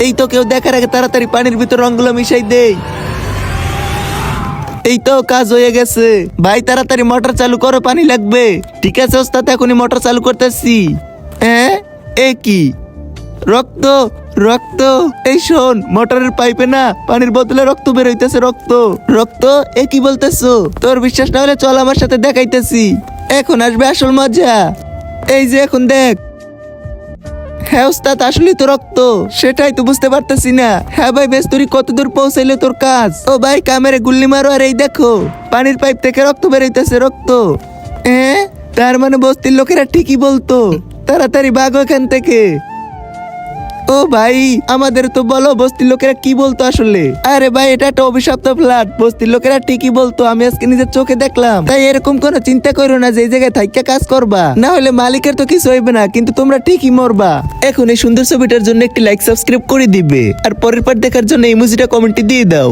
এই তো কেউ দেখার আগে তাড়াতাড়ি পানির ভিতর রংগুলো মিশাই দেই। এই তো কাজ হয়ে গেছে ভাই, তাড়াতাড়ি মোটর চালু করো, পানি লাগবে। ঠিক আছে ওস্তাদ, এখনই মোটর চালু করতেছি। হ্যাঁ, এ কি রক্ত? রক্ত? এই শোন, মোটরের পাইপে না পানির বোতলে রক্ত বের হইতেছে। রক্ত রক্ত? এ কি বলতেছো? তোর বিশ্বাস না হলে চল আমার সাথে দেখাইতেছি, এখন আসবে আসল মজা। এই যে এখন দেখ। হ্যাঁ ওস্তাদ, আসলেই তো রক্ত, সেটাই তো বুঝতে পারতেছি না। হ্যাঁ ভাই বেশ, তুই কত দূর পৌঁছাইলে তোর কাজ? ও ভাই কামেরে গুল্লি মারো, আর এই দেখো পানির পাইপ থেকে রক্ত বেরোইতেছে। রক্ত? হ্যাঁ, তার মানে বস্তির লোকেরা ঠিকই বলতো। তাড়াতাড়ি ভাগো এখান থেকে। ও ভাই, আমাদের তো বলো বস্তির লোকেরা কি বলতো আসলে। আরে ভাই, এটা একটা অভিশপ্ত ফ্ল্যাট, বস্তির লোকেরা ঠিকই বলতো, আমি আজকে নিজের চোখে দেখলাম। তাই এরকম কোনো চিন্তা করো না যে এই জায়গায় থাইকা কাজ করবা, না হলে মালিকের তো কিছু হইবে না, কিন্তু তোমরা ঠিকই মরবা। এখন এই সুন্দর ছবিটার জন্য একটি লাইক সাবস্ক্রাইব করে দিবে, আর পরের পার্ট দেখার জন্য ইমোজিটা কমেন্টে দিয়ে দাও।